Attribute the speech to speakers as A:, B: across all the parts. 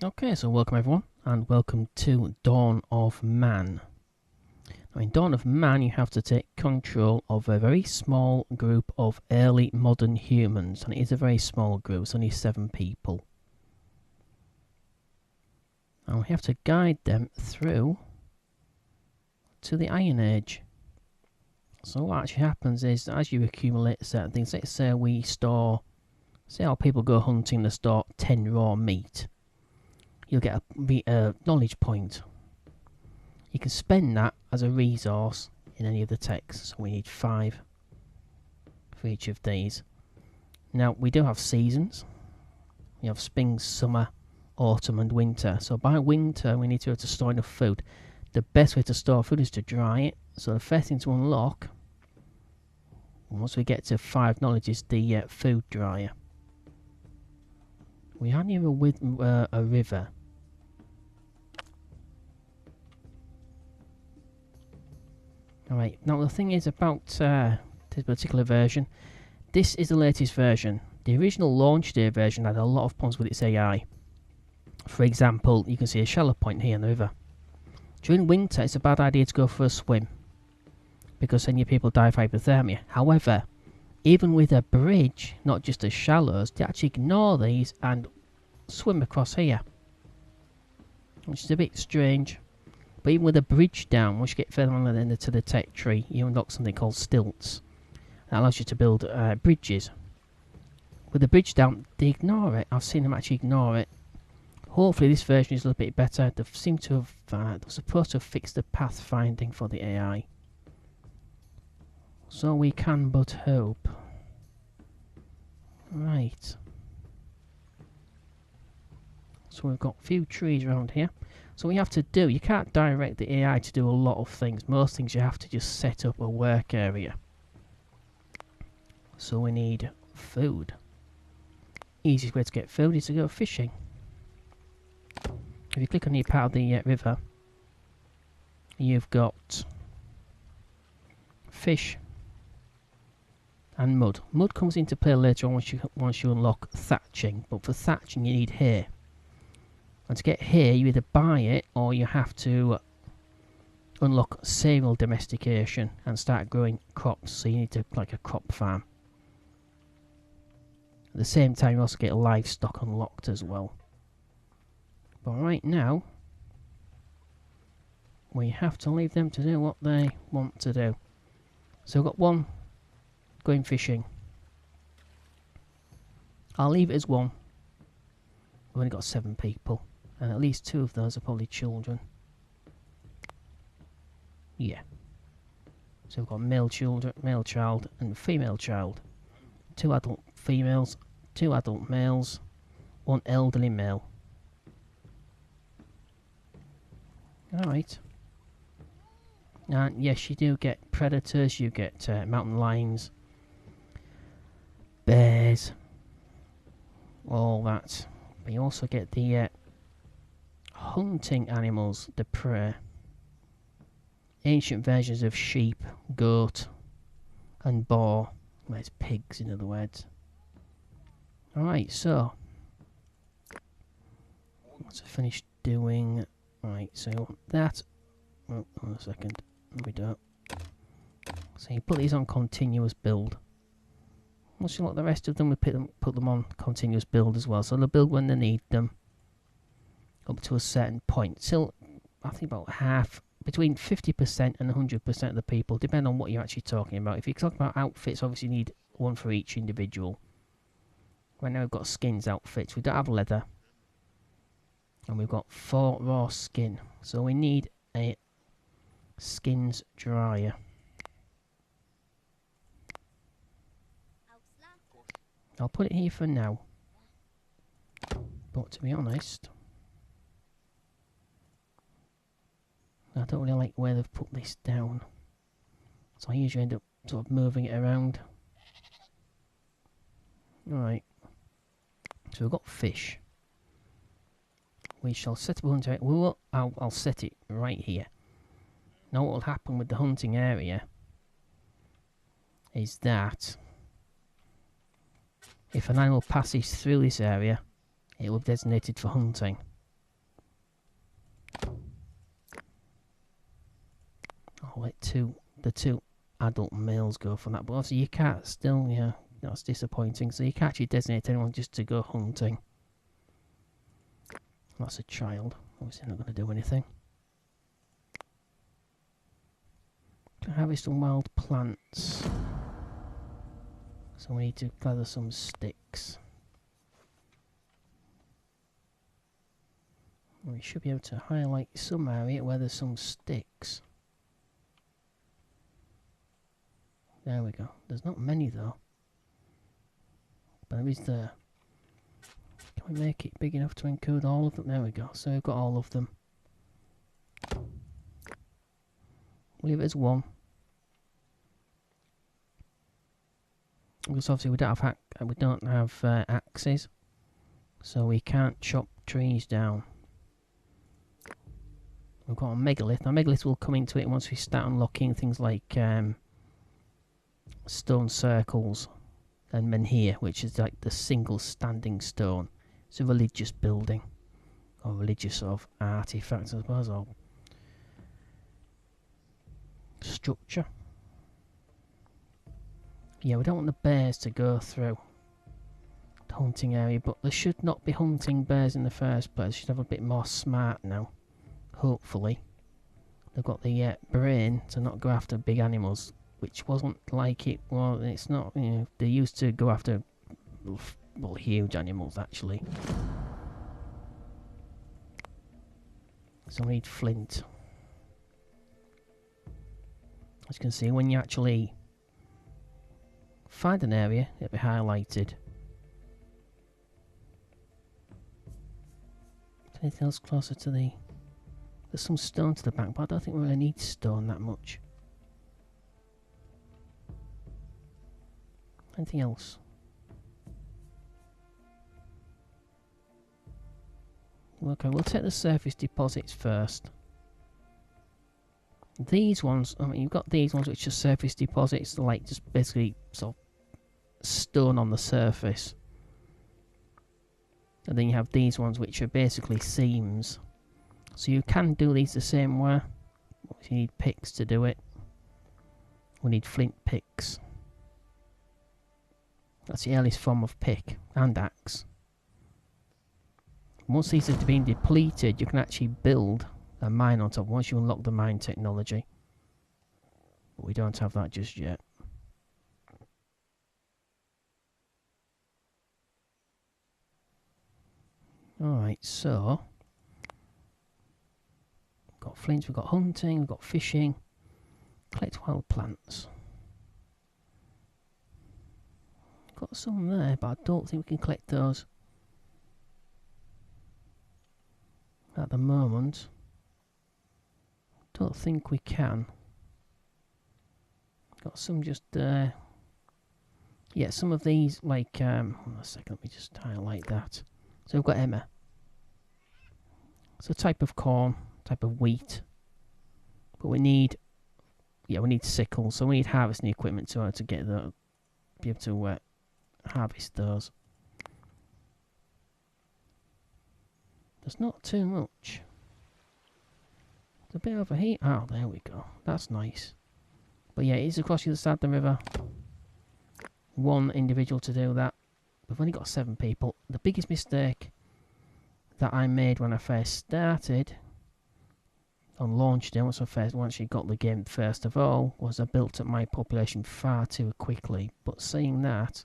A: Okay, so welcome everyone, and welcome to Dawn of Man. Now in Dawn of Man, you have to take control of a very small group of early modern humans, and it is a very small group, it's only 7 people. And we have to guide them through to the Iron Age. So what actually happens is, as you accumulate certain things, let's say we store, say how people go hunting, they store 10 raw meat. You'll get a knowledge point. You can spend that as a resource in any of the texts. So we need 5 for each of these. Now we do have seasons. We have spring, summer, autumn and winter. So by winter we need to be able to store enough food. The best way to store food is to dry it. So the first thing to unlock, once we get to 5 knowledge, is the food dryer. We are near a river. Alright, now the thing is about this particular version, this is the latest version. The original launch day version had a lot of problems with its AI. For example, you can see a shallow point here in the river. During winter, it's a bad idea to go for a swim, because then your people die of hypothermia. However, even with a bridge, not just the shallows, they actually ignore these and swim across here, which is a bit strange. But even with a bridge down, once you get further on into the tech tree, you unlock something called stilts. That allows you to build bridges. With the bridge down, they ignore it. I've seen them actually ignore it. Hopefully this version is a little bit better. They seem to have, they're supposed to have fixed the pathfinding for the AI. So we can but hope. Right. So we've got a few trees around here. So what you have to do, you can't direct the AI to do a lot of things. Most things you have to just set up a work area. So we need food. Easiest way to get food is to go fishing. If you click on the part of the river, you've got fish and mud. Mud comes into play later on once you unlock thatching, but for thatching you need hay. And to get hay, you either buy it or you have to unlock cereal domestication and start growing crops. So you need to like a crop farm. At the same time, you also get livestock unlocked as well. But right now, we have to leave them to do what they want to do. So we've got one going fishing. I'll leave it as one. We've only got 7 people. And at least 2 of those are probably children. Yeah. So we've got male child and female child. 2 adult females, 2 adult males, 1 elderly male. Alright. And yes, you do get predators, you get mountain lions, bears, all that. But you also get the hunting animals, the prey. Ancient versions of sheep, goat, and boar. Well, it's pigs, in other words. Alright, so once I finish doing. Right, so that. Oh, hold on a second. We do it. So you put these on continuous build. Once you look the rest of them, we put them on continuous build as well. So they'll build when they need them. Up to a certain point. Still, I think about half, between 50% and 100% of the people, depending on what you're actually talking about. If you're talking about outfits, obviously you need 1 for each individual. Right now we've got skins outfits. We don't have leather. And we've got 4 raw skin. So we need a skins dryer. I'll put it here for now. But to be honest, I don't really like where they've put this down. So I usually end up sort of moving it around. Alright. So we've got fish. We shall set up a hunting area. I'll set it right here. Now what will happen with the hunting area is that if an animal passes through this area, it will be designated for hunting. I'll let the two adult males go for that. But obviously you can't still, yeah, that's disappointing. So you can't actually designate anyone just to go hunting. That's a child. Obviously not going to do anything. To harvest some wild plants. So we need to gather some sticks. We should be able to highlight some area where there's some sticks. There we go. There's not many though. But there is there. Can we make it big enough to include all of them? There we go. So we've got all of them. Leave it as one. Because obviously we don't have axes, so we can't chop trees down. We've got a megalith. Now megalith will come into it once we start unlocking things like stone circles and menhir, which is like the single standing stone. It's a religious building or religious sort of artifact, I suppose, or structure. Yeah, we don't want the bears to go through the hunting area, but they should not be hunting bears in the first place. They should have a bit more smart now. Hopefully. They've got the brain to not go after big animals, which wasn't like it. Well, it's not, you know, they used to go after, well, huge animals actually. So we need flint. As you can see, when you actually find an area, it'll be highlighted. Anything else closer to the... There's some stone to the back, but I don't think we really need stone that much. Anything else? Okay, we'll take the surface deposits first. These ones, I mean, you've got these ones which are surface deposits, like just basically sort of stone on the surface. And then you have these ones which are basically seams. So you can do these the same way. You need picks to do it. We need flint picks. That's the earliest form of pick and axe. Once these have been depleted, you can actually build a mine on top once you unlock the mine technology. But we don't have that just yet. Alright, so we've got flints, we've got hunting, we've got fishing. Collect wild plants. Got some there, but I don't think we can collect those at the moment. Don't think we can. Got some just yeah, some of these like hold on a second, let me just highlight that. So we've got emmer. It's a type of corn, type of wheat. But we need, yeah, we need sickles, so we need harvesting equipment to get the, be able to harvest those. There's not too much. It's a bit over here. Oh, there we go. That's nice. But yeah, it's across the other side of the river. One individual to do that. We've only got 7 people. The biggest mistake that I made when I first started on launch day, once you got the game first of all, was I built up my population far too quickly. But saying that,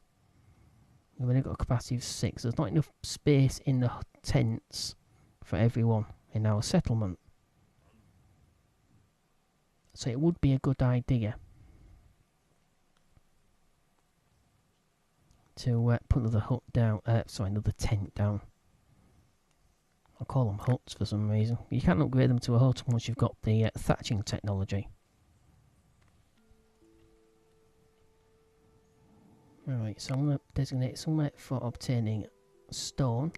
A: we've only got a capacity of 6. There's not enough space in the tents for everyone in our settlement. So it would be a good idea to put another hut down, another tent down. I call them huts for some reason. You can't upgrade them to a hut once you've got the thatching technology. Alright, so I'm going to designate somewhere for obtaining stone.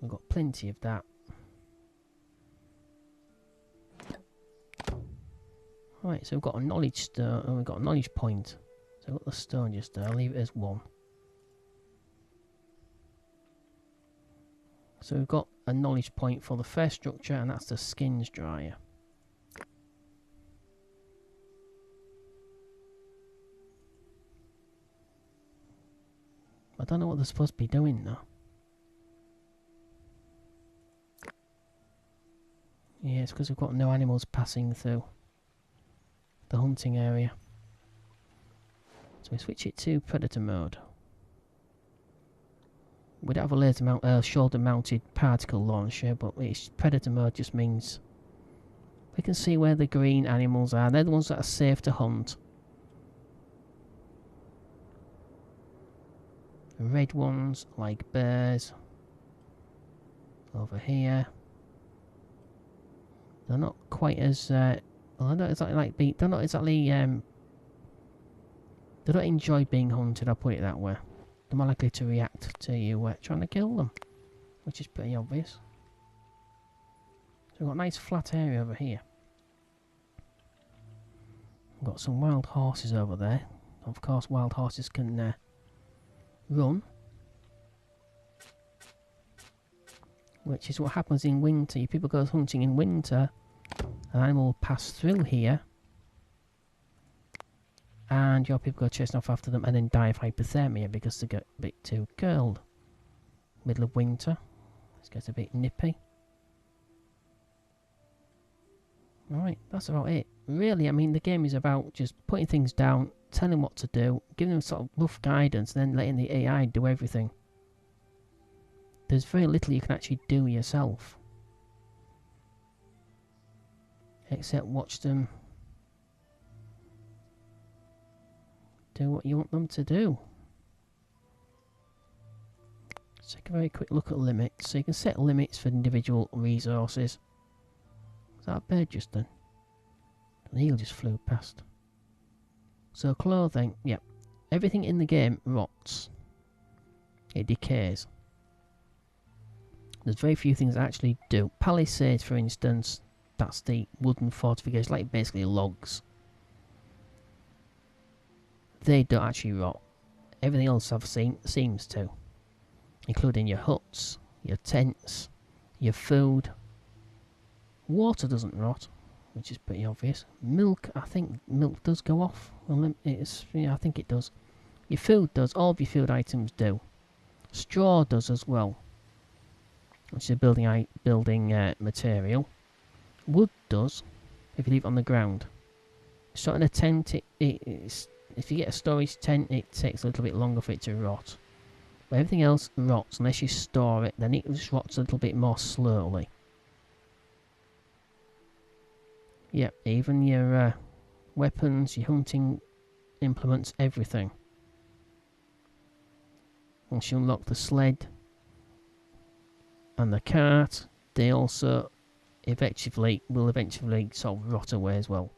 A: We've got plenty of that. Right, so we've got a knowledge stone, and we've got a knowledge point. So I've got the stone just there, I'll leave it as 1. So we've got a knowledge point for the first structure, and that's the skins dryer. I don't know what they're supposed to be doing though. Yeah, it's because we've got no animals passing through the hunting area. So we switch it to predator mode. We don't have a laser shoulder mounted particle launcher, but it's predator mode just means we can see where the green animals are. They're the ones that are safe to hunt. The red ones, like bears, over here. They're not quite as well, they're not exactly like they're not exactly they don't enjoy being hunted, I'll put it that way. They're more likely to react to you trying to kill them, which is pretty obvious. So we've got a nice flat area over here. We've got some wild horses over there. Of course, wild horses can run, which is what happens in winter. If people go hunting in winter, an animal will pass through here, and your people go chasing off after them and then die of hypothermia because they get a bit too cold. Middle of winter, this gets a bit nippy. Alright, that's about it. Really, I mean, the game is about just putting things down, telling them what to do, giving them sort of rough guidance, and then letting the AI do everything. There's very little you can actually do yourself. Except watch them do what you want them to do. Let's take a very quick look at limits. So you can set limits for individual resources. Is that a bird just done? An eel just flew past. So clothing, yeah. Everything in the game rots. It decays. There's very few things that actually do. Palisades, for instance, that's the wooden fortification, like basically logs. They don't actually rot. Everything else I've seen seems to. Including your huts, your tents, your food. Water doesn't rot, which is pretty obvious. Milk, I think milk does go off. Well, yeah, I think it does. Your food does. All of your food items do. Straw does as well, which is a building material. Wood does, if you leave it on the ground. So in a tent, if you get a storage tent, it takes a little bit longer for it to rot. But everything else rots unless you store it, then it just rots a little bit more slowly. Yep, even your weapons, your hunting implements, everything. Once you unlock the sled and the cart, they also will eventually sort of rot away as well.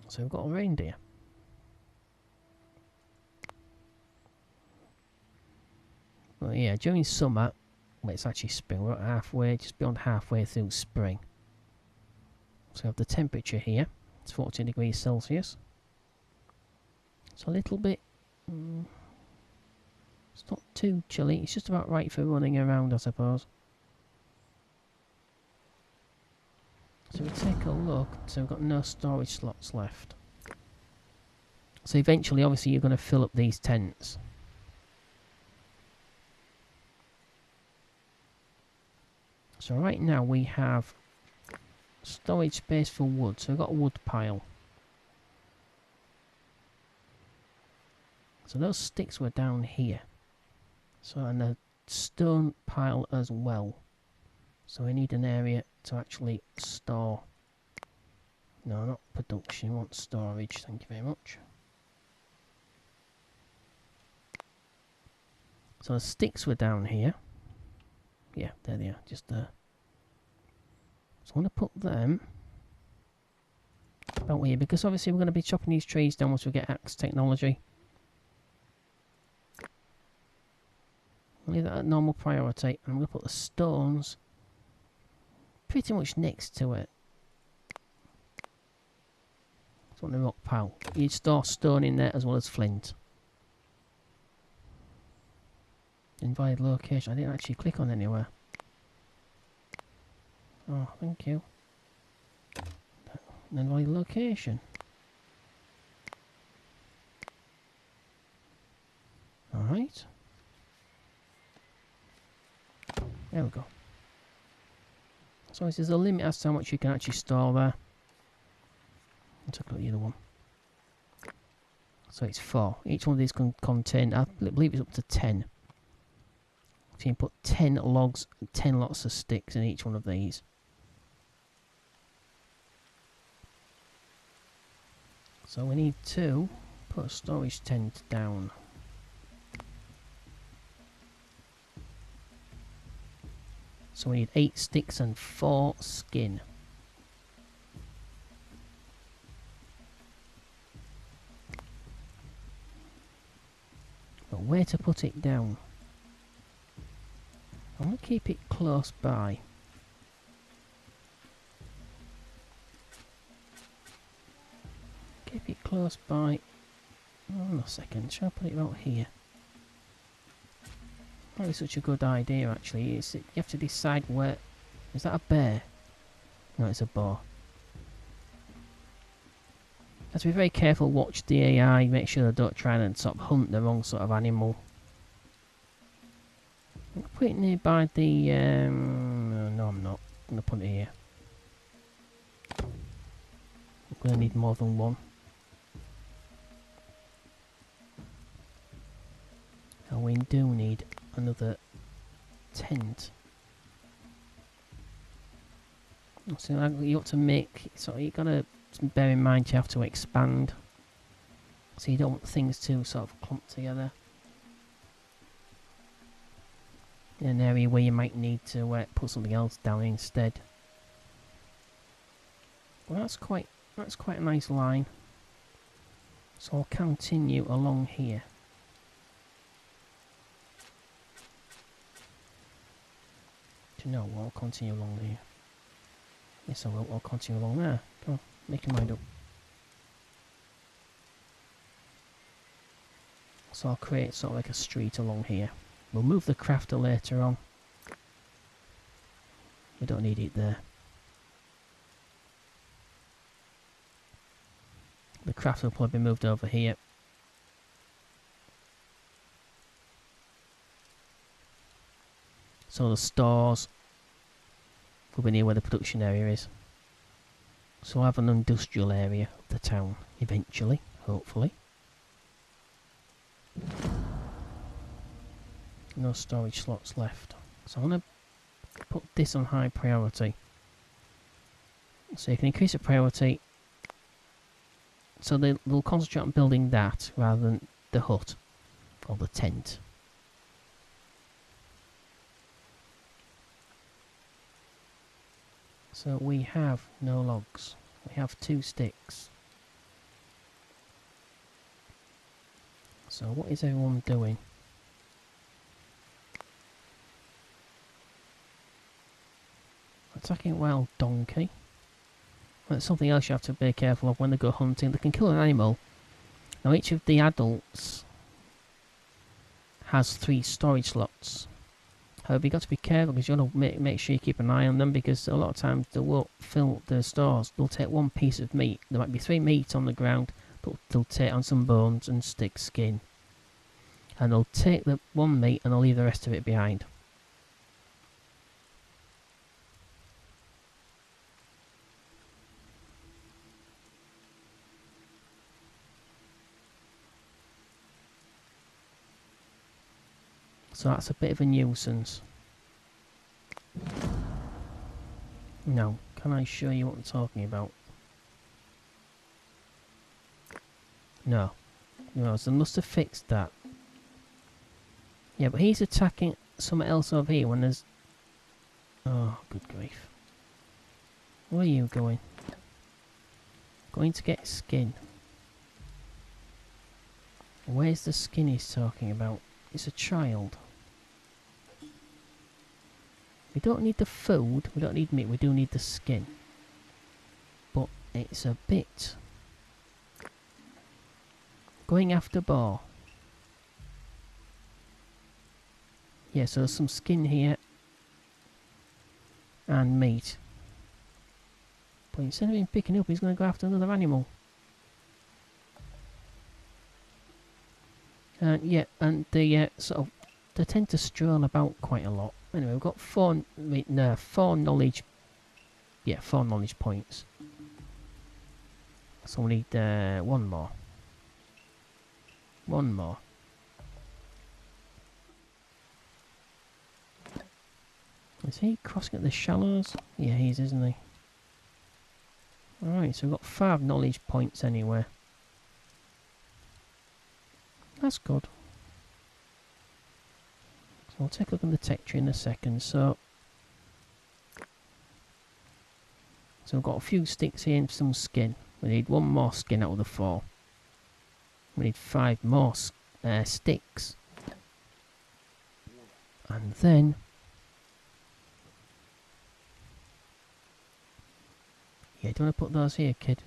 A: So we've got a reindeer. Well, yeah, during summer, well, it's actually spring. We're halfway, just beyond halfway through spring. So we have the temperature here. It's 14 degrees Celsius. It's a little bit. It's not too chilly. It's just about right for running around, I suppose. So we take a look. So we've got no storage slots left. So eventually, obviously, you're going to fill up these tents. So right now we have storage space for wood. So we've got a wood pile. So those sticks were down here. So and a stone pile as well. So we need an area to actually store. No, not production. We want storage. Thank you very much. So the sticks were down here. Yeah, there they are. Just there. So I'm going to put them about here, because obviously we're going to be chopping these trees down once we get axe technology. I'll leave that at normal priority, and I'm going to put the stones pretty much next to it. It's on the rock pile. You'd store stone in there as well as flint. Invalid location. I didn't actually click on anywhere. Oh, thank you. Invalid location. Alright. There we go. So there's a limit as to how much you can actually store there. Let's look at the other one. So it's 4. Each one of these can contain, I believe it's up to 10. So you can put 10 logs and 10 lots of sticks in each one of these. So we need to put a storage tent down. So we need 8 sticks and 4 skin. But where to put it down? I'm going to keep it close by. Keep it close by. Hold on a second, shall I put it out here? Not really such a good idea actually. You have to decide where. Is that a bear? No, it's a boar. Have to be very careful, watch the AI, make sure they don't try and sort of hunt the wrong sort of animal. I'm going to put it nearby the... no, I'm not. I'm going to put it here. I'm going to need more than one. And we do need another tent. So you have to make... So you got to bear in mind you have to expand. So you don't want things to sort of clump together. In an area where you might need to put something else down instead. Well, that's quite a nice line. So I'll continue along here. Do you know what? I'll continue along here. Yes, I will. I'll continue along there. Come on, make your mind up. So I'll create sort of like a street along here. We'll move the crafter later on. We don't need it there. The crafter will probably be moved over here. So the stores will be near where the production area is. So I'll have an industrial area of the town eventually, hopefully. No storage slots left. So I'm going to put this on high priority. So you can increase the priority. So they'll concentrate on building that rather than the hut or the tent. So we have no logs. We have 2 sticks. So what is everyone doing? Attacking wild donkey. That's something else you have to be careful of when they go hunting. They can kill an animal. Now each of the adults has 3 storage slots. However, you've got to be careful because you want to make sure you keep an eye on them, because a lot of times they won't fill the stores. They'll take one piece of meat. There might be 3 meat on the ground, but they'll take on some bones and stick skin. And they'll take the one meat and they'll leave the rest of it behind. So that's a bit of a nuisance. Now, can I show you what I'm talking about? No. No, so they must have fixed that. Yeah, but he's attacking something else over here when there's... Oh, good grief. Where are you going? Going to get skin. Where's the skin he's talking about? It's a child. We don't need the food, we don't need meat, we do need the skin. But it's a bit... Going after boar. Yeah, so there's some skin here. And meat. But instead of him picking up, he's going to go after another animal. And yeah, and they sort of they tend to stroll about quite a lot. Anyway, we've got four knowledge. Yeah, 4 knowledge points. So we need one more. One more. Is he crossing at the shallows? Yeah, he is, isn't he? Alright, so we've got 5 knowledge points anyway. That's good. So we'll take a look at the texture in a second. So we've got a few sticks here and some skin. We need 1 more skin out of the 4. We need 5 more sticks. And then yeah, do you want to put those here, kid?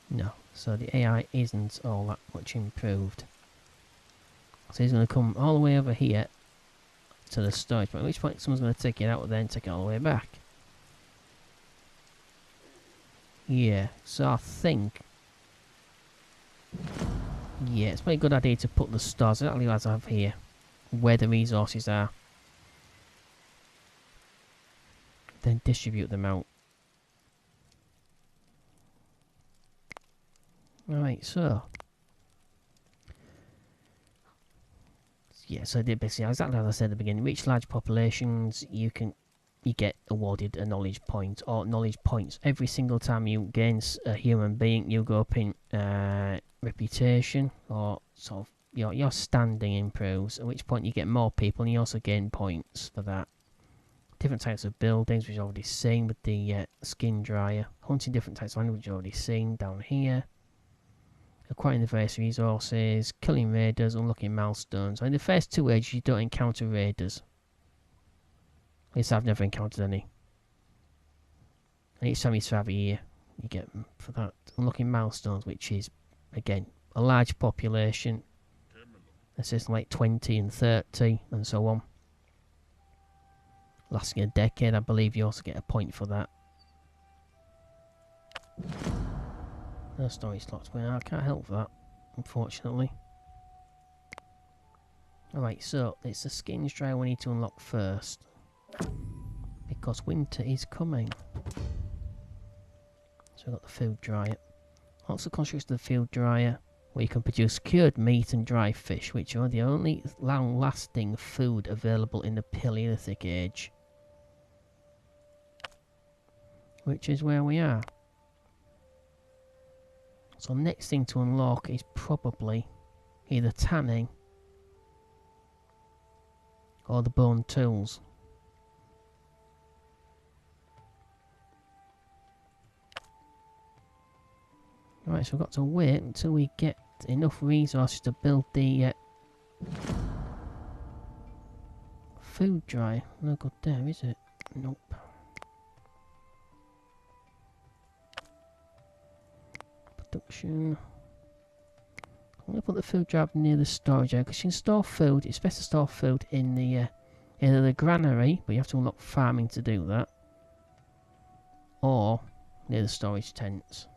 A: No. So the AI isn't all that much improved. So he's going to come all the way over here to the storage point, at which point someone's going to take it out and then take it all the way back. Yeah, so I think yeah, it's probably a good idea to put the stars exactly as I have here, where the resources are. Then distribute them out. Right, so yeah, so they basically exactly as I said at the beginning. Reach large populations, you get awarded a knowledge point or knowledge points every single time you gain a human being. You go up in reputation, or sort of your standing improves. At which point you get more people, and you also gain points for that. Different types of buildings, which you've already seen with the skin dryer. Hunting different types of animals, which you've already seen down here. Acquiring the various resources, killing raiders, unlocking milestones. In the first 2 ages you don't encounter raiders. At least I've never encountered any. And each time you survive a year, you get them for that. Unlocking milestones, which is, again, a large population. It's just like 20 and 30 and so on. Lasting a decade, I believe you also get a point for that. No story slots, but I can't help that, unfortunately. Alright, so it's the skins dryer we need to unlock first. Because winter is coming. So we've got the food dryer. Also constructs the food dryer, where you can produce cured meat and dry fish, which are the only long-lasting food available in the Paleolithic age. Which is where we are. So next thing to unlock is probably either tanning or the bone tools. Right, so we've got to wait until we get enough resources to build the food dryer. No good there, is it? Nope. Production. I'm going to put the food dryer near the storage area, because you can store food. It's best to store food in the either the granary, but you have to unlock farming to do that, or near the storage tents.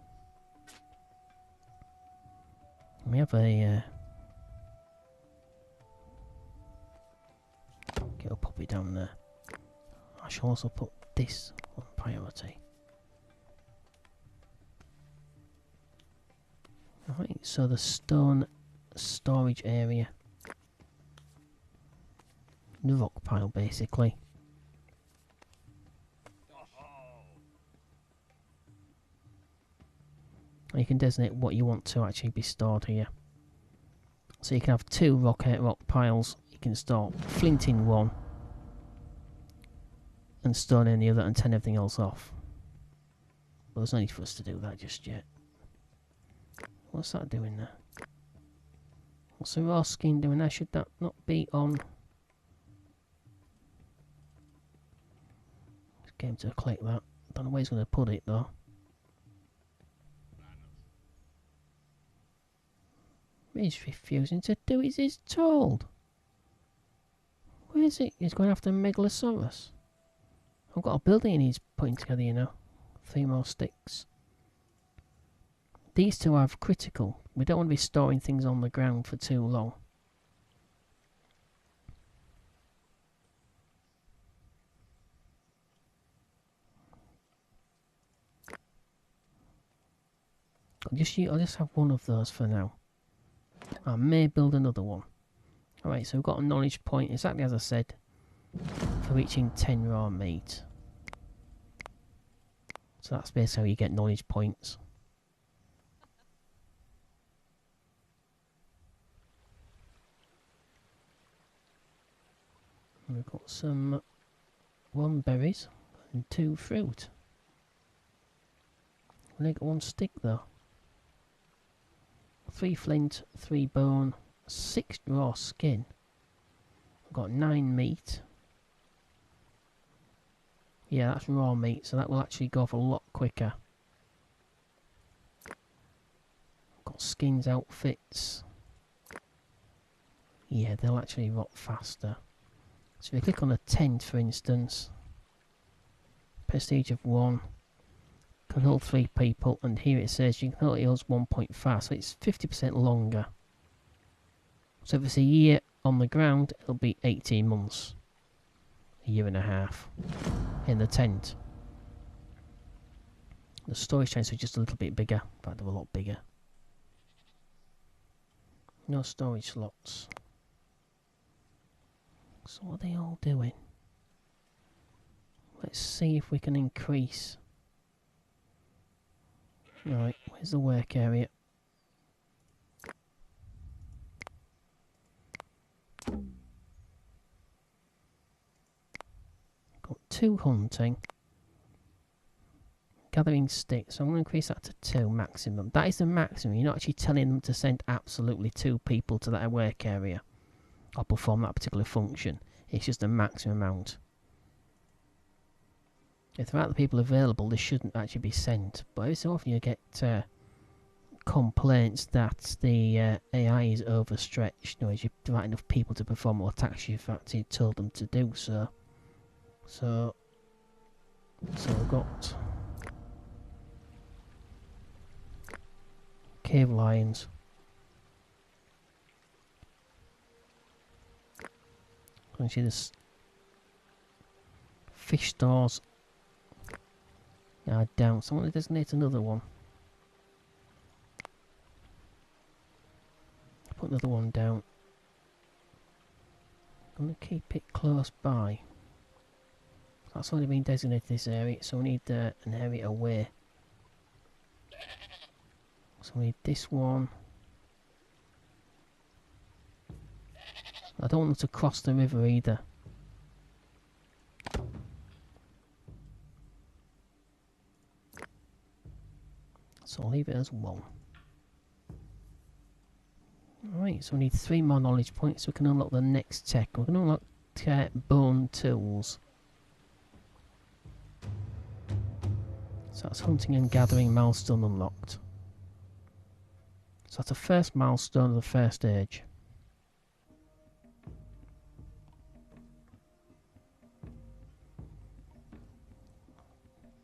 A: We have a okay, I'll pop it down there. I shall also put this on priority. Right, so the stone storage area. The rock pile, basically. You can designate what you want to actually be stored here. So you can have 2 rock piles. You can store flint in one and stone in the other, and turn everything else off. But there's no need for us to do that just yet. What's that doing there? What's the raw skin doing there? Should that not be on? Just get him to click that. Don't know where he's going to put it though. He's refusing to do as he's told. Where is it? He's going after Megalosaurus. I've got a building he's putting together, you know. 3 more sticks. These 2 have critical We don't want to be storing things on the ground for too long. I'll just have one of those for now. I may build another one. Alright, so we've got a knowledge point, exactly as I said, for reaching 10 raw meat. So that's basically how you get knowledge points. And we've got some 1 berries and 2 fruit. I only got 1 stick though. 3 flint, 3 bone, 6 raw skin. I've got 9 meat. Yeah, that's raw meat, so that will actually go off a lot quicker. Got skins, outfits. Yeah, they'll actually rot faster. So if you click on a tent, for instance, prestige of 1, can hold 3 people, and here it says you can only hold 1.5, so it's 50% longer. So if it's a year on the ground, it'll be 18 months. A year and a half in the tent. The storage tanks are just a little bit bigger. In fact, they're a lot bigger. No storage slots. So what are they all doing? Let's see if we can increase. Right, where's the work area? Got 2 hunting. Gathering sticks, so I'm going to increase that to 2 maximum. That is the maximum. You're not actually telling them to send absolutely 2 people to that work area or perform that particular function. It's just the maximum amount. If there are other people available, they shouldn't actually be sent. But every so often you get complaints that the AI is overstretched. You know, if you have enough people to perform what tasks you've actually told them to do so. So we've got cave lions. You can see this fish stores are down. So I'm going to designate another one. Put another one down. I'm going to keep it close by. That's already been designated this area, so we need an area away. So we need this one. I don't want them to cross the river either. So I'll leave it as 1. Alright, so we need 3 more knowledge points so we can unlock the next tech. We're going to unlock bone tools. So that's hunting and gathering milestone unlocked. So that's the first milestone of the first age.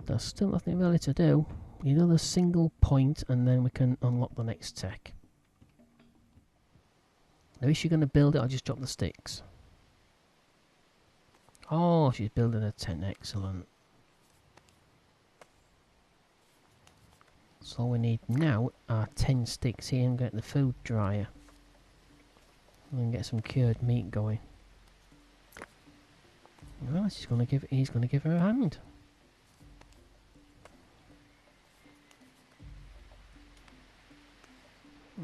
A: There's still nothing really to do. We need another single point and then we can unlock the next tech. Now is she going to build it or just drop the sticks? Oh, she's building a tent. Excellent. So all we need now are 10 sticks here and get the food dryer. And get some cured meat going. Well, he's going to give her a hand.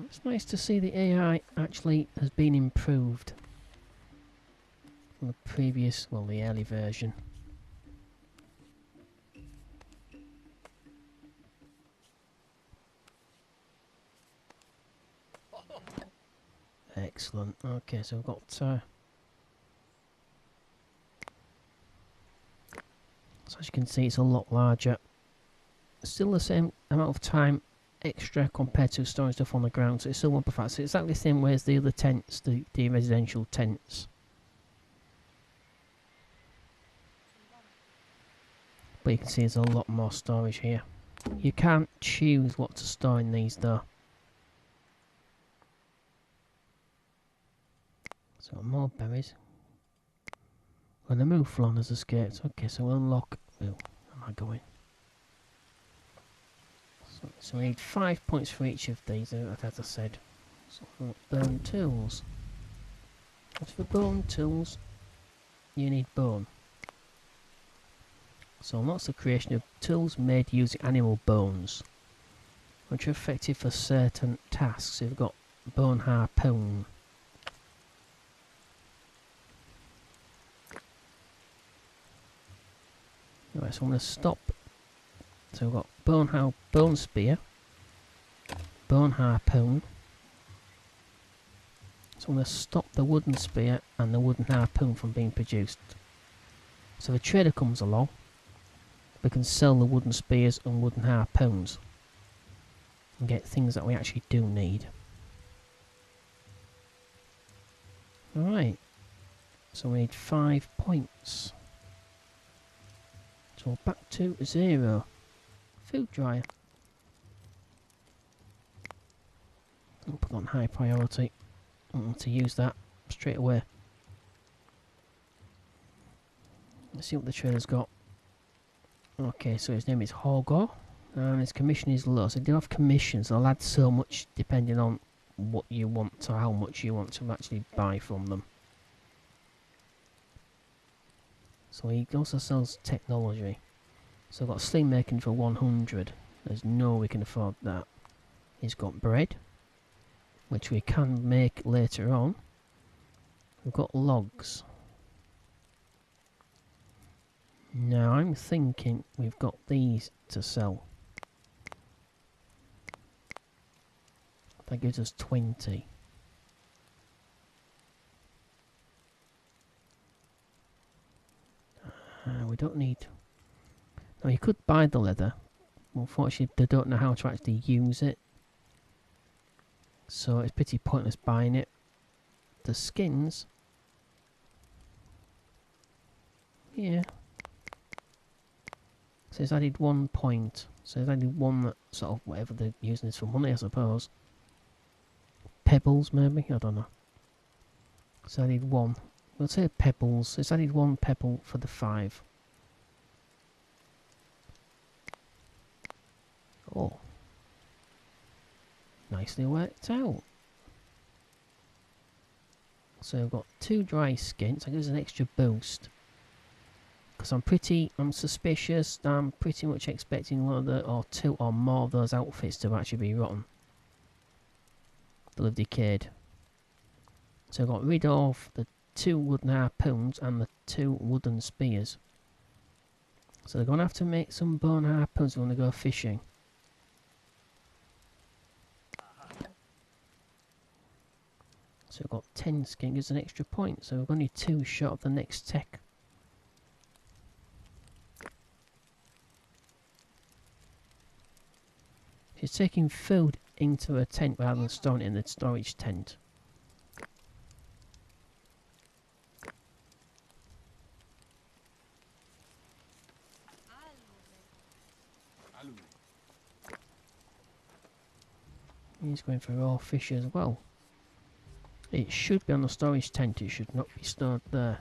A: It's nice to see the AI actually has been improved from the previous, well, the early version. Excellent. Okay, so we've got so as you can see, it's a lot larger. Still the same amount of time extra compared to storing stuff on the ground, so it's still 1.5. So it's exactly the same way as the other tents, the residential tents. But you can see there's a lot more storage here. You can't choose what to store in these though. Got more berries. When the mouflon has escaped. Okay, so we'll unlock. Oh, where am I going? So we need 5 points for each of these, as I said. So bone tools. What's for bone tools? You need bone. So lots of creation of tools made using animal bones, which are effective for certain tasks. So we've got bone harpoon. Right, so I'm going to stop. So we've got bone spear, bone harpoon. So I'm going to stop the wooden spear and the wooden harpoon from being produced. So if a trader comes along, we can sell the wooden spears and wooden harpoons and get things that we actually do need. Alright, so we need 5 points. So back to 0. Food dryer. I'll put on high priority. I want to use that straight away. Let's see what the trader's got. Okay, so his name is Hogor, and his commission is low. So they do have commissions. They'll add so much depending on what you want or how much you want to actually buy from them. So he also sells technology. So I've got sling making for 100. There's no way we can afford that. He's got bread, which we can make later on. We've got logs. Now I'm thinking we've got these to sell. That gives us 20. We don't need... Now you could buy the leather. Unfortunately they don't know how to actually use it. So it's pretty pointless buying it. The skins... Yeah. So it's added 1 point. So it's added one that sort of whatever they're using is for money, I suppose. Pebbles maybe? I don't know. So added 1. We'll say pebbles. It's added 1 pebble for the 5. Oh. Nicely worked out. So I've got 2 dry skins. That gives an extra boost. Because I'm suspicious. I'm pretty much expecting one of the, or 2 or more of those outfits to actually be rotten. They'll have decayed. So I got rid of the 2 wooden harpoons and the 2 wooden spears. So they're going to have to make some bone harpoons when they go fishing. So we've got 10 skin, gives an extra point. So we're only 2 short of the next tech. She's taking food into a tent rather than storing it in the storage tent. He's going for raw fish as well. It should be on the storage tent, it should not be stored there.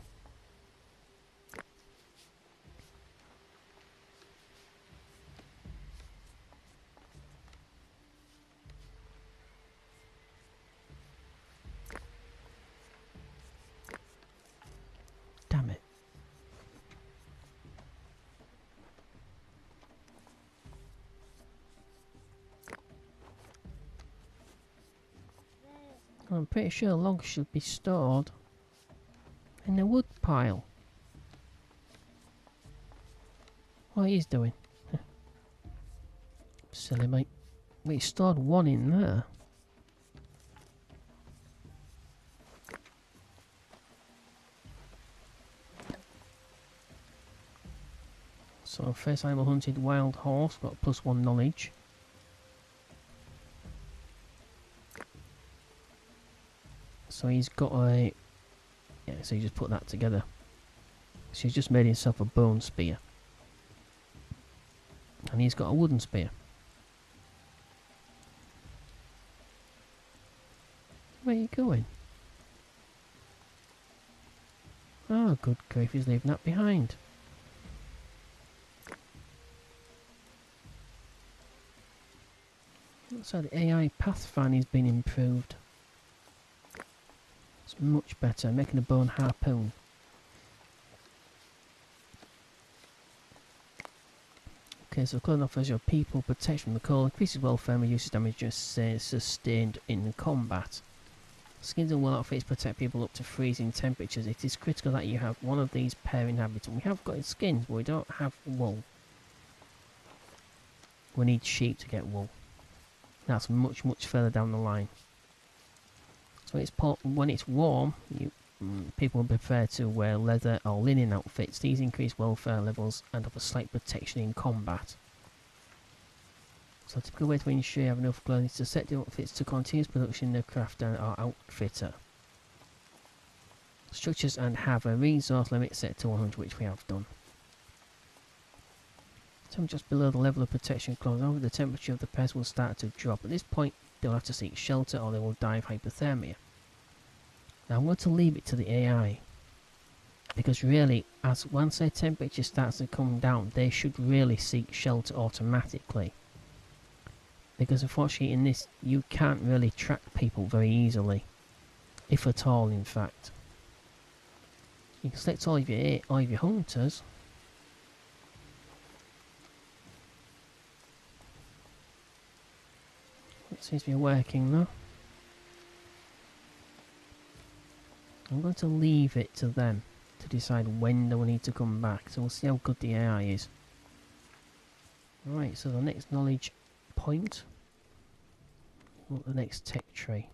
A: Damn it. I'm pretty sure logs should be stored in the wood pile. What he's doing? Silly mate. We stored 1 in there. So first animal hunted wild horse, got +1 knowledge. So he's got a... Yeah, so he just put that together. So he's just made himself a bone spear. And he's got a wooden spear. Where are you going? Oh, good grief, he's leaving that behind. Looks like the AI pathfinding has been improved. It's much better, making a bone harpoon. Okay, so clothing offers your people protection from the cold, increases welfare and reduces damage just sustained in combat. Skins and wool outfits protect people up to freezing temperatures. It is critical that you have one of these pair inhabitant. We have got skins, but we don't have wool. We need sheep to get wool. That's much, much further down the line. So when it's warm, people prefer to wear leather or linen outfits. These increase welfare levels and offer slight protection in combat. So a typical way to ensure you have enough clothing is to set the outfits to continuous production in the crafter or outfitter. Structures and have a resource limit set to 100, which we have done. So just below the level of protection clothes over, the temperature of the pest will start to drop. At this point, they'll have to seek shelter or they will die of hypothermia. Now I'm going to leave it to the AI, because really, once their temperature starts to come down, they should really seek shelter automatically. Because unfortunately in this, you can't really track people very easily, if at all in fact. You can select all of your hunters. It seems to be working though. I'm going to leave it to them to decide when they will need to come back, so we'll see how good the AI is. Right, so the next knowledge point. What the next tech tree?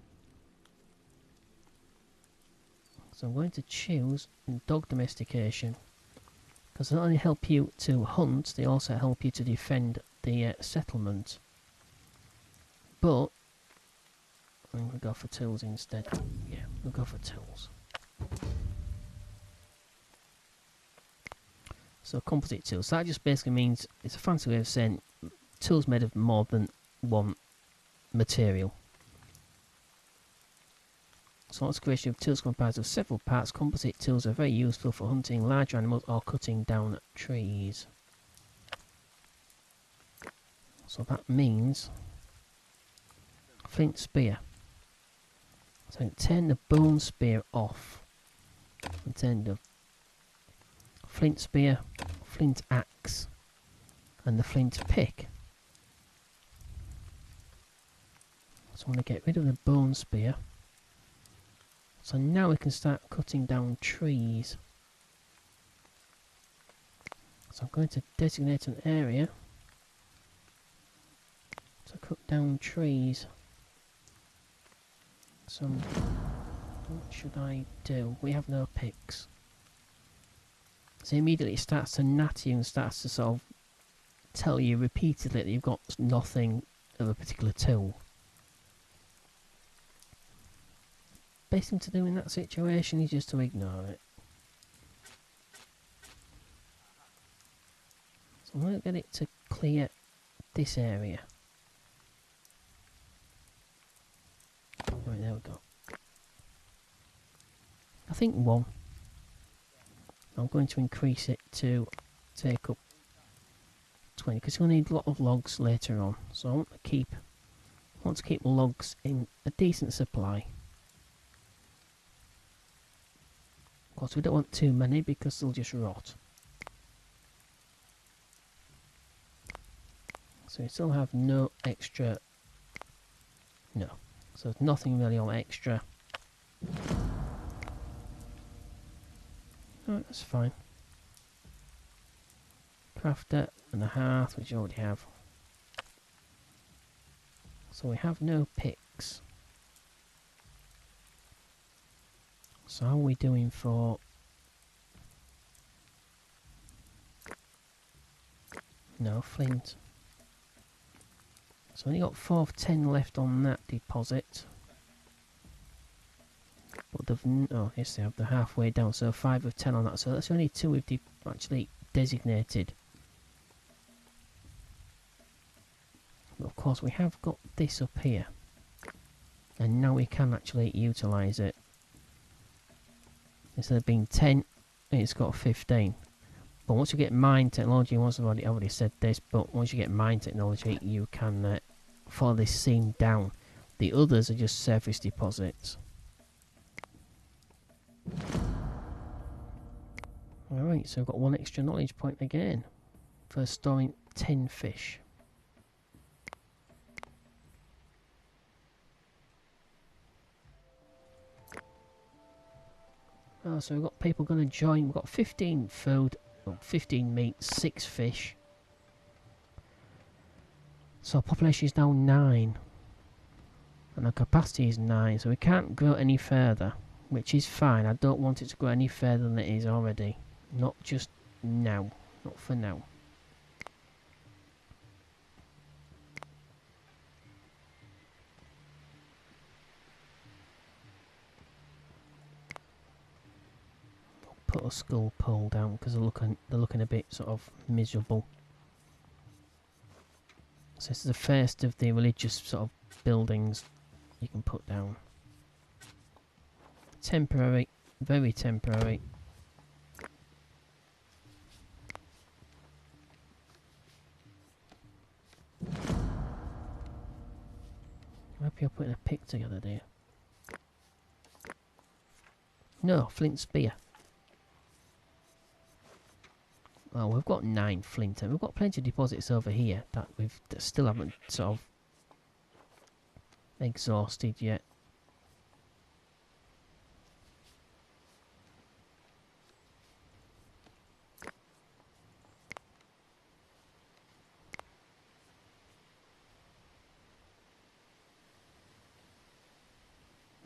A: So I'm going to choose dog domestication, because they not only help you to hunt, they also help you to defend the settlement. But I'm going to go for tools instead. Yeah, we'll go for tools. So composite tools. That just basically means, it's a fancy way of saying tools made of more than one material. So lots of creation of tools comprised of several parts. Composite tools are very useful for hunting large animals or cutting down trees. So that means flint spear. So I can turn the bone spear off and turn the flint spear, flint axe and the flint pick. So I want to get rid of the bone spear. So now we can start cutting down trees. So I'm going to designate an area to cut down trees. So what should I do? We have no picks. So immediately it starts to natter you and starts to sort of tell you repeatedly that you've got nothing of a particular tool. Best thing to do in that situation is just to ignore it. So I'm going to get it to clear this area. Right, there we go. I think 1. I'm going to increase it to take up 20 because we'll need a lot of logs later on. So I want to keep logs in a decent supply. Of course, we don't want too many because they'll just rot. So we still have no extra. No. So there's nothing really on extra. Alright, that's fine. Crafter and a hearth, which you already have. So we have no picks. So how are we doing for... No, flint. So we only got 4 of 10 left on that deposit. But they've... Oh, yes they have. They're halfway down, so 5 of 10 on that. So that's only 2 we've actually designated. But of course we have got this up here. And now we can actually utilise it. Instead of being 10, it's got 15. But once you get mine technology, I've already said this, but once you get mine technology, you can follow this seam down. The others are just surface deposits. Alright, so I've got one extra knowledge point again for storing 10 fish. Oh, so we've got people going to join. We've got 15 food, 15 meat, 6 fish. So our population is now 9. And our capacity is 9, so we can't grow any further. Which is fine, I don't want it to go any further than it is already. Not just now, not for now. Put a skull pole down because they're looking a bit sort of miserable. So this is the first of the religious sort of buildings you can put down. Temporary, very temporary. I hope you're putting a pick together, dear. No, flint spear. Oh, we've got 9 flint, and we've got plenty of deposits over here that that still haven't sort of exhausted yet.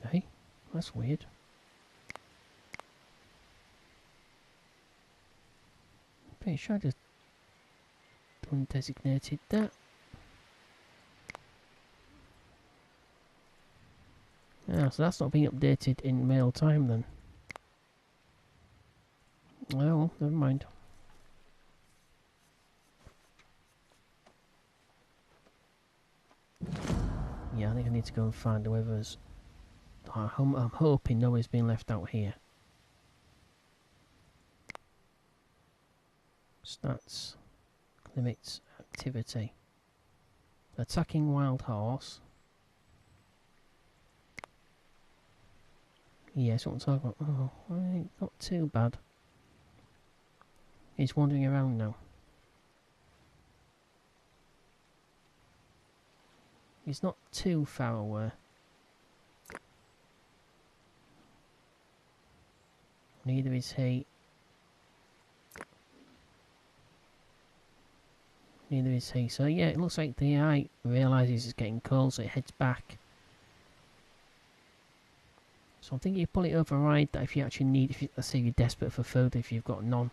A: Hey, that's weird. Pretty sure I just undesignated that. Ah, so that's not being updated in real time then. Oh well, never mind. Yeah, I think I need to go and find whoever's... I'm hoping nobody's been left out here. Stats. Limits activity. Attacking wild horse. Yes, what I'm talking about. Oh, right, not too bad. He's wandering around now. He's not too far away. Neither is he. Neither is he. So yeah, it looks like the AI realises it's getting cold, so it heads back. So I'm thinking you probably override that if you actually need, if you, let's say you're desperate for food, if you've got none,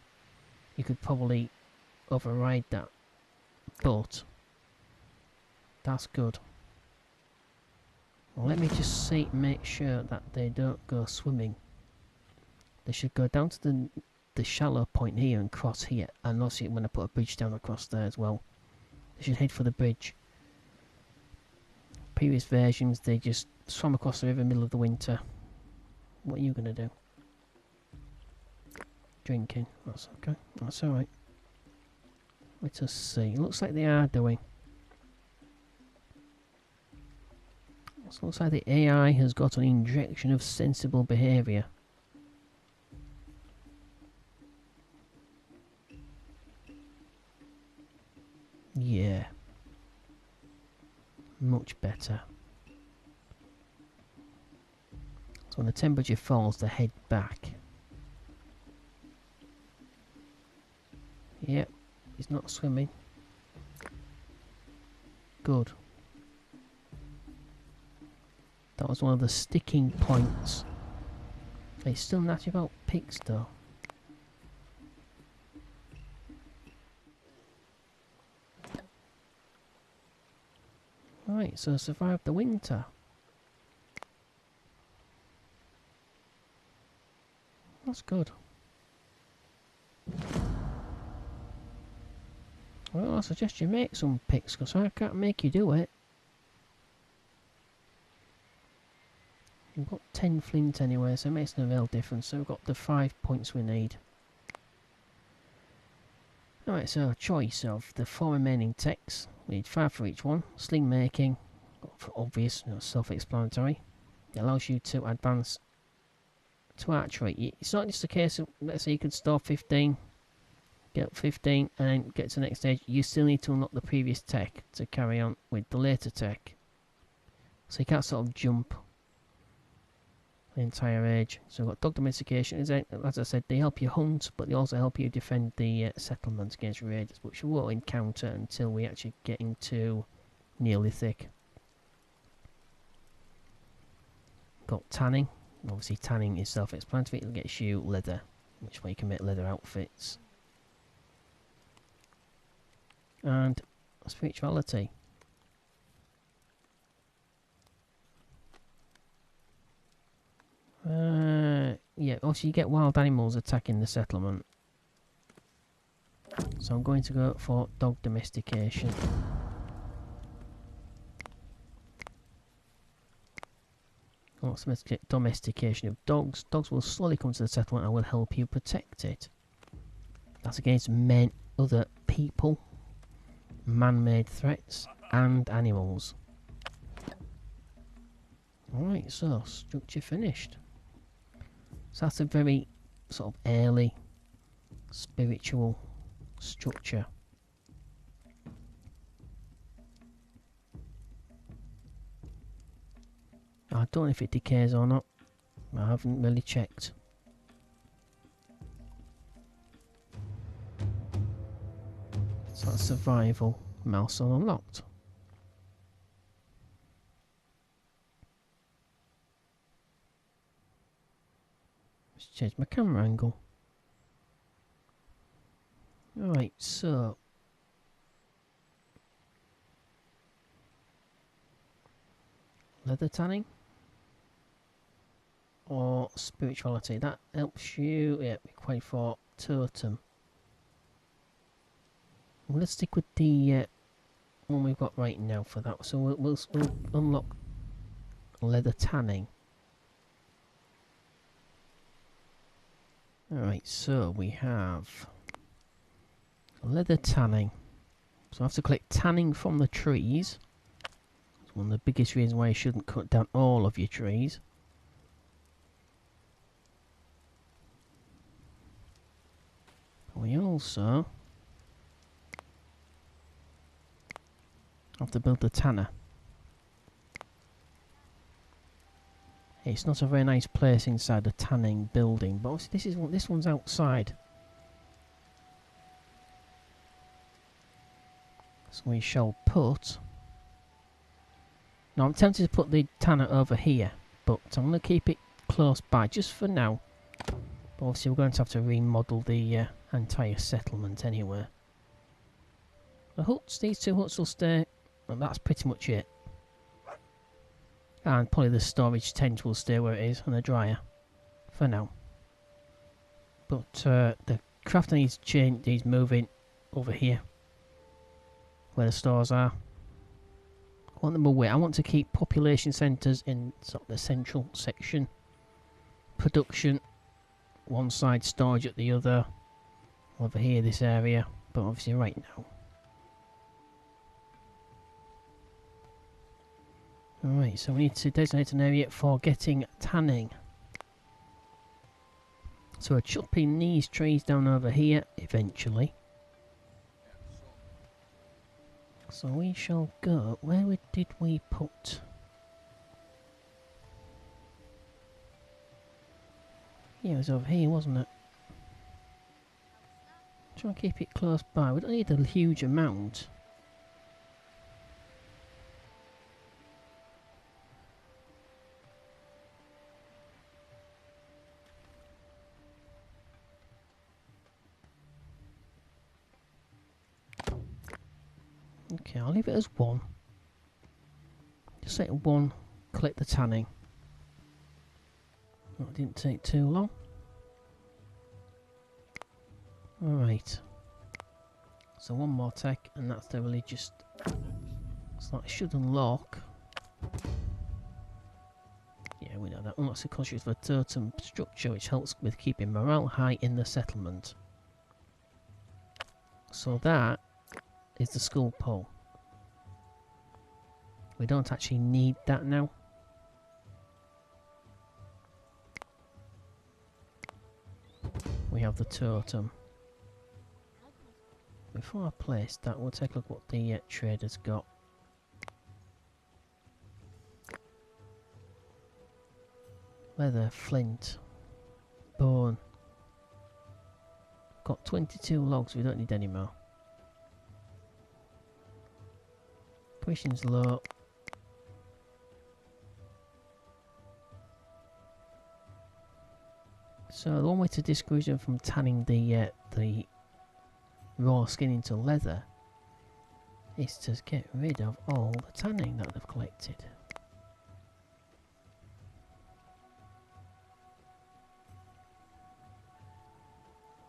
A: you could probably override that. But that's good. Well, let me just make sure that they don't go swimming. They should go down to the shallow point here and cross here, and also I'm going to put a bridge down across there as well. They should head for the bridge. Previous versions, they just swam across the river in the middle of the winter. What are you going to do? Drinking. That's okay. That's alright. Let us see. It looks like they are doing. It looks like the AI has got an injection of sensible behaviour. Yeah. Much better. So when the temperature falls, they head back. Yep. He's not swimming. Good. That was one of the sticking points. He's still natty about pigs though. Right, so survived the winter. That's good. Well, I suggest you make some picks, because I can't make you do it. We've got 10 flint anyway, so it makes no real difference. So we've got the 5 points we need. Alright, so choice of the 4 remaining techs. We need 5 for each one. Sling making, for obvious, self-explanatory. It allows you to advance to archery. It's not just a case of, let's say you could store 15, get up 15, and then get to the next stage. You still need to unlock the previous tech to carry on with the later tech. So you can't sort of jump the entire age. So we've got dog domestication. As I said, they help you hunt, but they also help you defend the settlement against raiders, which we won't encounter until we actually get into Neolithic. Got tanning. Obviously tanning is self-explanatory. It gets you leather, which way you can make leather outfits. And spirituality. Yeah, also you get wild animals attacking the settlement. So I'm going to go for dog domestication. Domestication of dogs. Dogs will slowly come to the settlement and will help you protect it. That's against other people, man-made threats, and animals. Alright, so structure finished. So that's a very sort of early spiritual structure. I don't know if it decays or not. I haven't really checked. So that's survival. Milestone unlocked. Let's change my camera angle. Alright, so leather tanning or spirituality. That helps you. Yeah, required for totem. Well, let's stick with the one we've got right now for that. So we'll unlock leather tanning. Alright, so we have leather tanning. So I have to click tanning from the trees. It's one of the biggest reasons why you shouldn't cut down all of your trees. But we also have to build the tanner. It's not a very nice place inside the tanning building, but this one's outside. So we shall put. Now I'm tempted to put the tanner over here, but I'm going to keep it close by just for now. But obviously we're going to have to remodel the entire settlement anyway. The huts, these 2 huts will stay, and that's pretty much it. And probably the storage tent will stay where it is, and the dryer for now. But the crafter needs moving over here, where the stores are. I want them away. I want to keep population centres in sort of the central section. Production one side, storage at the other. Over here, this area, but obviously right now. Alright, so we need to designate an area for getting tanning. So we're chopping these trees down over here eventually. So we shall go. Where did we put? Yeah, it was over here, wasn't it? Try and keep it close by. We don't need a huge amount. Okay, I'll leave it as 1. Just say 1, click the tanning. That didn't take too long. Alright. So 1 more tech, and that's the religious. So that should unlock. Yeah, we know that. Unlocks the construct of a totem structure, which helps with keeping morale high in the settlement. So that is the skull pole. We don't actually need that now. We have the totem. Before I place that, we'll take a look what the trader's got. Leather, flint, bone. Got 22 logs, we don't need any more. Commission's low. So the one way to discourage them from tanning the raw skin into leather is to get rid of all the tanning that they've collected.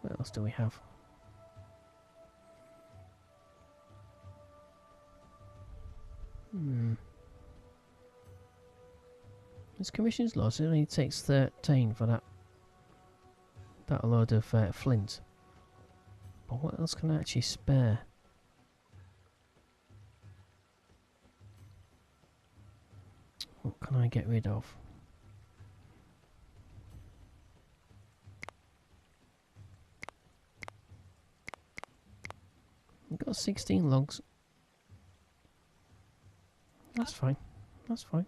A: What else do we have? This commission's low, so it only takes 13 for that load of flint. But what else can I actually spare? What can I get rid of? We've got 16 logs. That's fine. That's fine.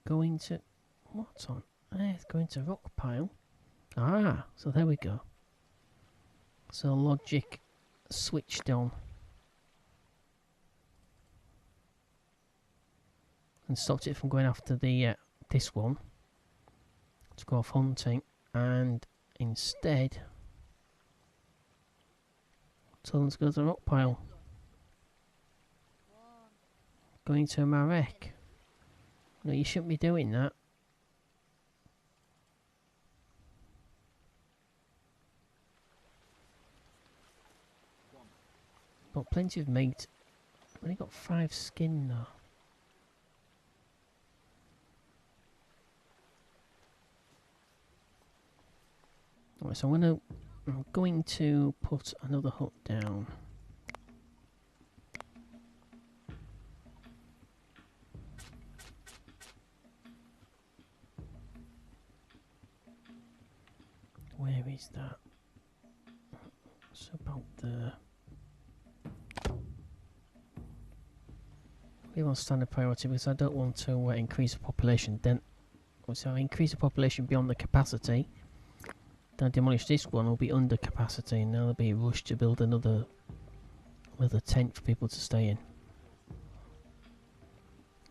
A: Going to... What's on earth? Going to rock pile? Ah, so there we go. So logic switched on. And stopped it from going after the this one. To go off hunting. And instead... told them to go to the rock pile. Going to Marek. No, you shouldn't be doing that. Got plenty of meat. Only got 5 skin though. Alright, so I'm going to put another hut down. Where is that? It's about there. We want standard priority because I don't want to increase the population. Then, so I increase the population beyond the capacity. Then I demolish this one, will be under capacity, and now there'll be a rush to build another tent for people to stay in.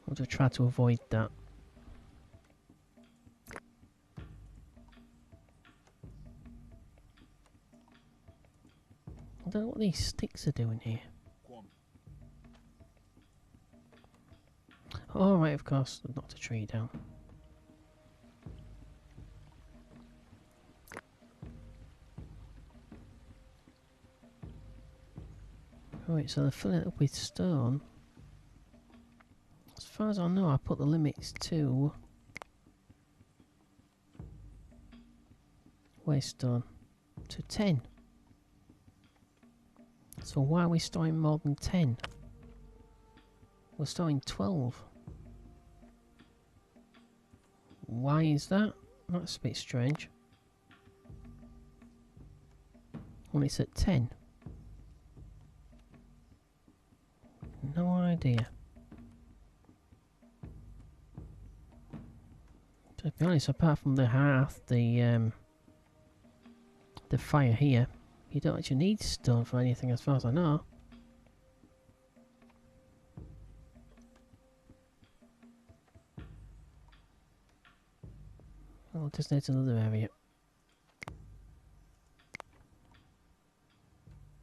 A: I'll just try to avoid that. I don't know what these sticks are doing here. Oh right, of course, they've knocked a tree down. Right, so they're filling it up with stone. As far as I know, I put the limits to... Where's stone? To 10. So why are we storing more than 10? We're storing 12. Why is that? That's a bit strange. When it's at 10. No idea. To be honest, apart from the hearth, the fire here, you don't actually need stone for anything as far as I know. I'll just need another area.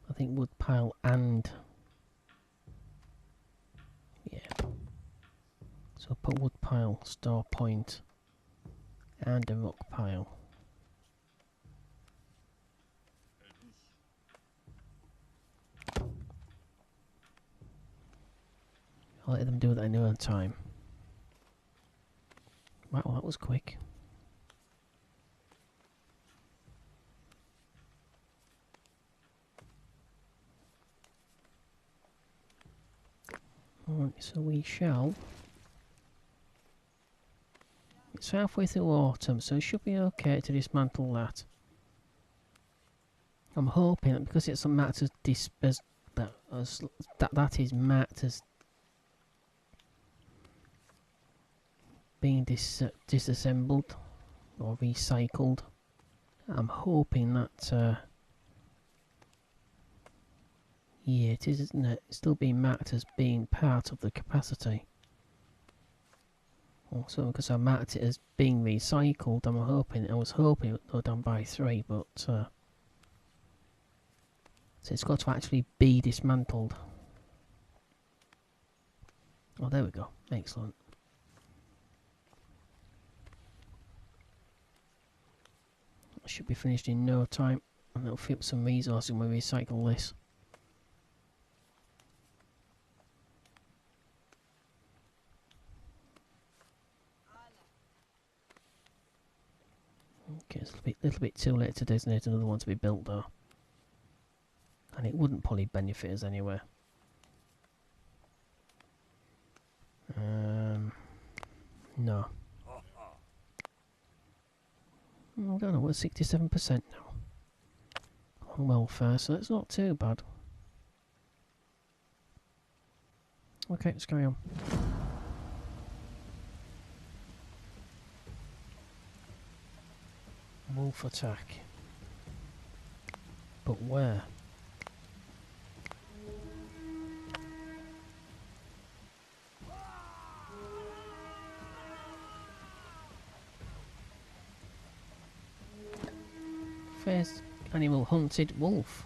A: I think wood pile and... yeah. So I'll put wood pile, store point, and a rock pile. I'll let them do that in their own time. Wow, well, that was quick. Alright, so we shall... It's halfway through autumn, so it should be okay to dismantle that. I'm hoping that because it's marked as that is marked as being disassembled or recycled. I'm hoping that yeah, it is, isn't it? It's still being marked as being part of the capacity. Also, because I marked it as being recycled, I was hoping it would go down by 3, but so it's got to actually be dismantled. Oh, there we go. Excellent. It should be finished in no time, and it'll free up some resources when we recycle this. Okay, it's a little bit too late to designate another one to be built though. And it wouldn't probably benefit us anyway. No. I don't know, we're 67% now on welfare, so it's not too bad. Okay, let's carry on. Wolf attack. But where? First animal hunted wolf.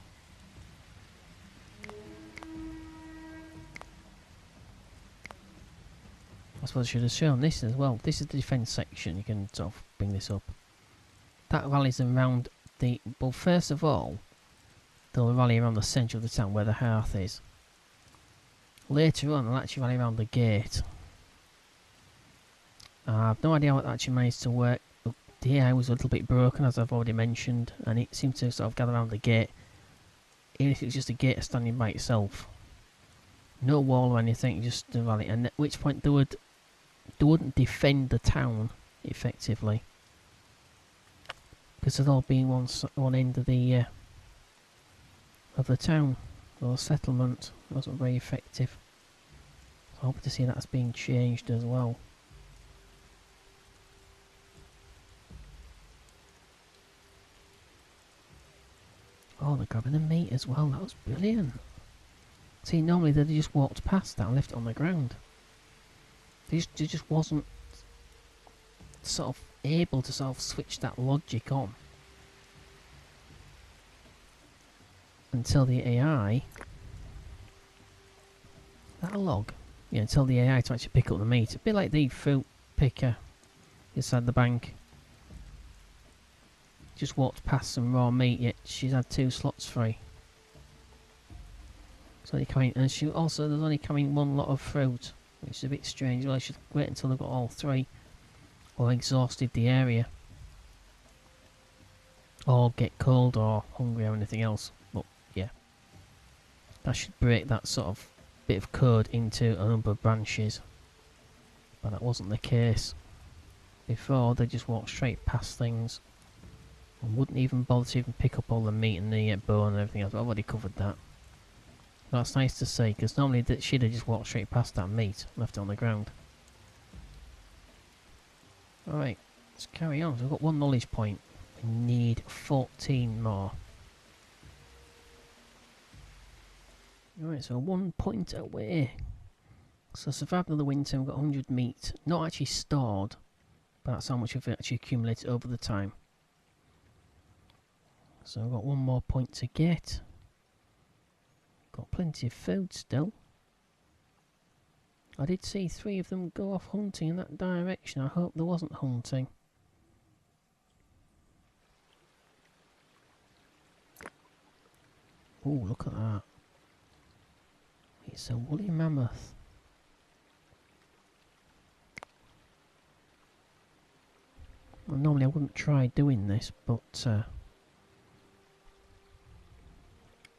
A: I suppose I should have shown this as well. This is the defence section. You can sort of bring this up. That rallies around the... Well, first of all, they'll rally around the centre of the town where the hearth is. Later on, they'll actually rally around the gate. I've no idea how it actually managed to work. The AI was a little bit broken, as I've already mentioned, and it seemed to sort of gather around the gate. Even if it was just a gate standing by itself. No wall or anything, just a rally. And at which point they wouldn't defend the town, effectively. Because they'd all be one end of the town or settlement. It wasn't very effective. So I hope to see that's being changed as well. Oh, they're grabbing the meat as well. That was brilliant. See, normally they'd just walked past that and left it on the ground. They just wasn't sort of able to sort of switch that logic on until the AI... That a log? Yeah, until the AI to actually pick up the meat. A bit like the fruit picker inside the bank. Just walked past some raw meat, yet she's had 2 slots free. So only coming, and she also there's only coming 1 lot of fruit, which is a bit strange. Well, I should wait until they've got all 3, or exhausted the area, or get cold or hungry or anything else. But yeah, that should break that sort of bit of code into a number of branches. But that wasn't the case before. They just walked straight past things. And wouldn't even bother to even pick up all the meat and the bone and everything else. I've already covered that. That's nice to see, because normally she'd have just walked straight past that meat and left it on the ground. Alright, let's carry on. So we've got 1 knowledge point. We need 14 more. Alright, so 1 point away. So survived another winter, we've got 100 meat. Not actually stored, but that's how much we've actually accumulated over the time. So I've got 1 more point to get. Got plenty of food still. I did see 3 of them go off hunting in that direction. I hope there wasn't hunting. Oh, look at that. It's a woolly mammoth. Well, normally I wouldn't try doing this, but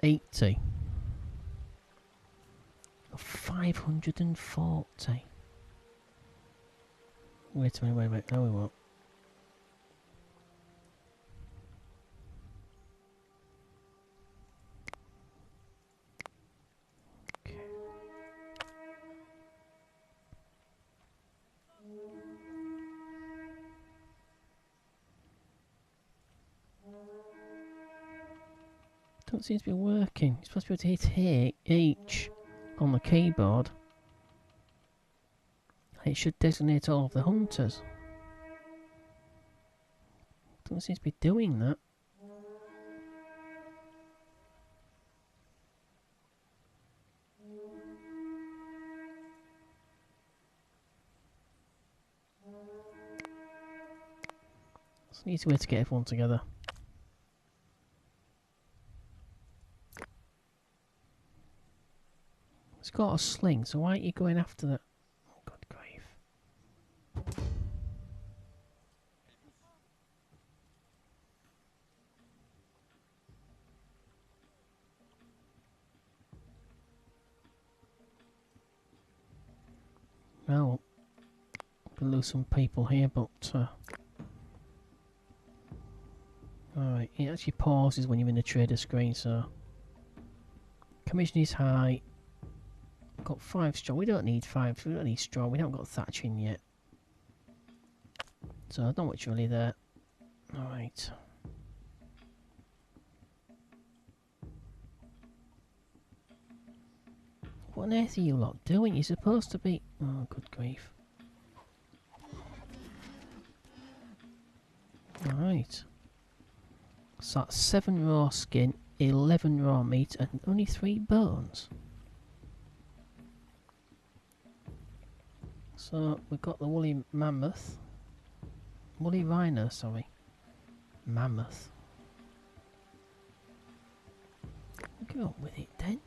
A: 80 of 540. Wait a minute, no we won't. Okay. Don't seem to be working. You're supposed to be able to hit H on the keyboard. It should designate all of the hunters. Don't seem to be doing that. It's an easy way to get everyone together. It's got a sling, so why aren't you going after that? Oh, good grief. Well, we'll lose some people here, but alright, it actually pauses when you're in the trader screen, so commission is high. Got 5 straw. We don't need 5, we don't need straw, we haven't got thatching yet. So not much really there. Alright. What on earth are you lot doing? You're supposed to be... Oh, good grief. Alright. So that's 7 raw skin, 11 raw meat, and only 3 bones. So we've got the woolly mammoth. Woolly rhino, sorry. Mammoth. Go on with it then.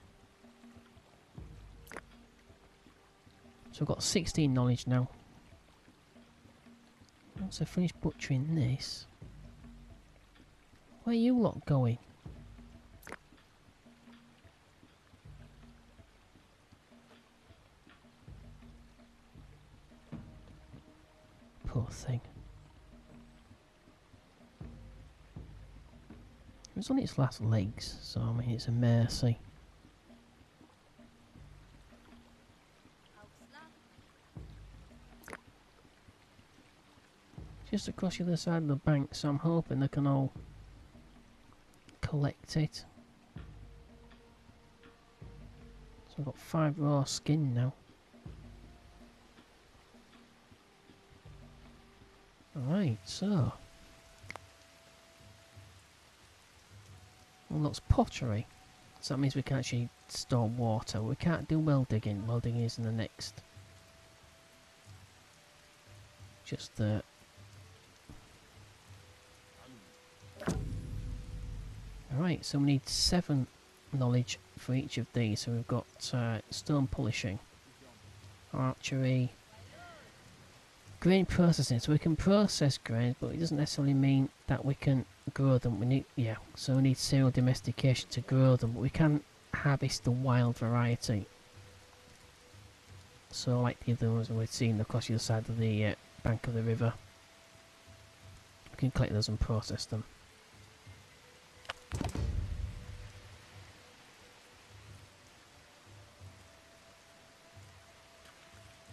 A: So we've got 16 knowledge now. Once I finish butchering this... Where are you lot going? Poor thing. It's on its last legs, so I mean it's a mercy. Just across the other side of the bank, so I'm hoping they can all collect it. So I've got 5 raw skin now. Alright, so... Well, that's pottery. So that means we can actually store water. We can't do well digging. Well digging is in the next. Just the... Alright, so we need 7 knowledge for each of these. So we've got stone polishing, archery, grain processing. So we can process grains, but it doesn't necessarily mean that we can grow them. We need, yeah, so we need serial domestication to grow them, but we can harvest the wild variety. So like the other ones we've seen across the other side of the bank of the river. We can collect those and process them.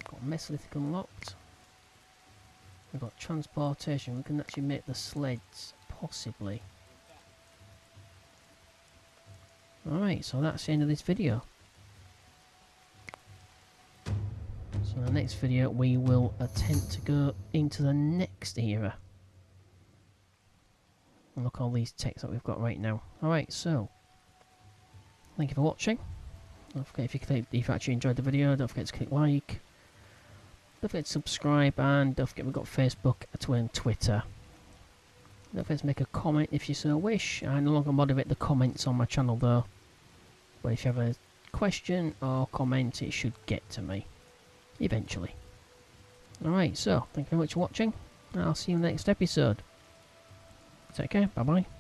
A: Got Mesolithic unlocked. We've got transportation. We can actually make the sleds, possibly. Alright, so that's the end of this video. So in the next video we will attempt to go into the next era. And look at all these texts that we've got right now. Alright, so thank you for watching. Don't forget if you actually enjoyed the video, don't forget to click like. Don't forget to subscribe, and don't forget we've got Facebook and Twitter. Don't forget to make a comment if you so wish. I no longer moderate the comments on my channel though. But if you have a question or comment, it should get to me. Eventually. Alright, so thank you very much for watching. I'll see you in the next episode. Take care. Bye bye.